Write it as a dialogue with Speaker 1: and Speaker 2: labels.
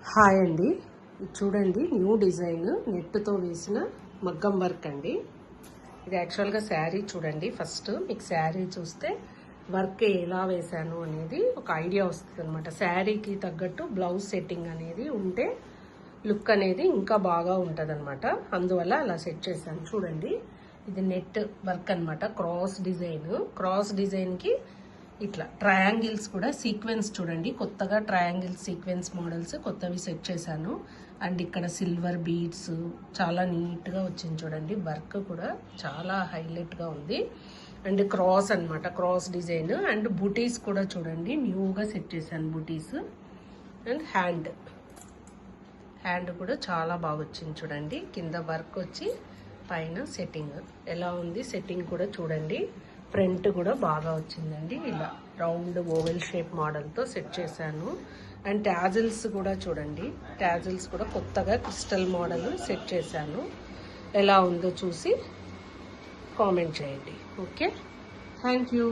Speaker 1: Hi అండి, ఇది చూడండి న్యూ డిజైన్ నెట్తో వేసిన మగ్గం వర్క్ అండి. ఇది యాక్చువల్గా శారీ చూడండి. ఫస్ట్ మీకు శారీ చూస్తే వర్క్ ఎలా వేశాను అనేది ఒక ఐడియా వస్తుంది అనమాట. శారీకి తగ్గట్టు బ్లౌజ్ సెట్టింగ్ అనేది ఉంటే లుక్ అనేది ఇంకా బాగా ఉంటుంది అనమాట. అందువల్ల అలా సెట్ చేశాను. చూడండి ఇది నెట్ వర్క్ అనమాట. క్రాస్ డిజైన్కి ఇట్లా ట్రయాంగిల్స్ కూడా సీక్వెన్స్ చూడండి. కొత్తగా ట్రయాంగిల్స్ సీక్వెన్స్ మోడల్స్ కొత్తవి సెట్ చేశాను. అండ్ ఇక్కడ సిల్వర్ బీడ్స్ చాలా నీట్గా వచ్చింది చూడండి. వర్క్ కూడా చాలా హైలైట్గా ఉంది. అండ్ క్రాస్ అనమాట, క్రాస్ డిజైన్. అండ్ బుటీస్ కూడా చూడండి న్యూగా సెట్ చేశాను బుటీస్. అండ్ హ్యాండ్ కూడా చాలా బాగా వచ్చింది చూడండి. కింద వర్క్ వచ్చి పైన సెట్టింగ్ ఎలా ఉంది, సెట్టింగ్ కూడా చూడండి. ఫ్రంట్ కూడా బాగా వచ్చిందండి. ఇలా రౌండ్ ఓవెల్ షేప్ మోడల్తో సెట్ చేశాను. అండ్ ట్యాజిల్స్ కూడా చూడండి. ట్యాజిల్స్ కూడా కొత్తగా క్రిస్టల్ మోడల్ సెట్ చేశాను. ఎలా ఉందో చూసి కామెంట్ చేయండి. Okay, thank you.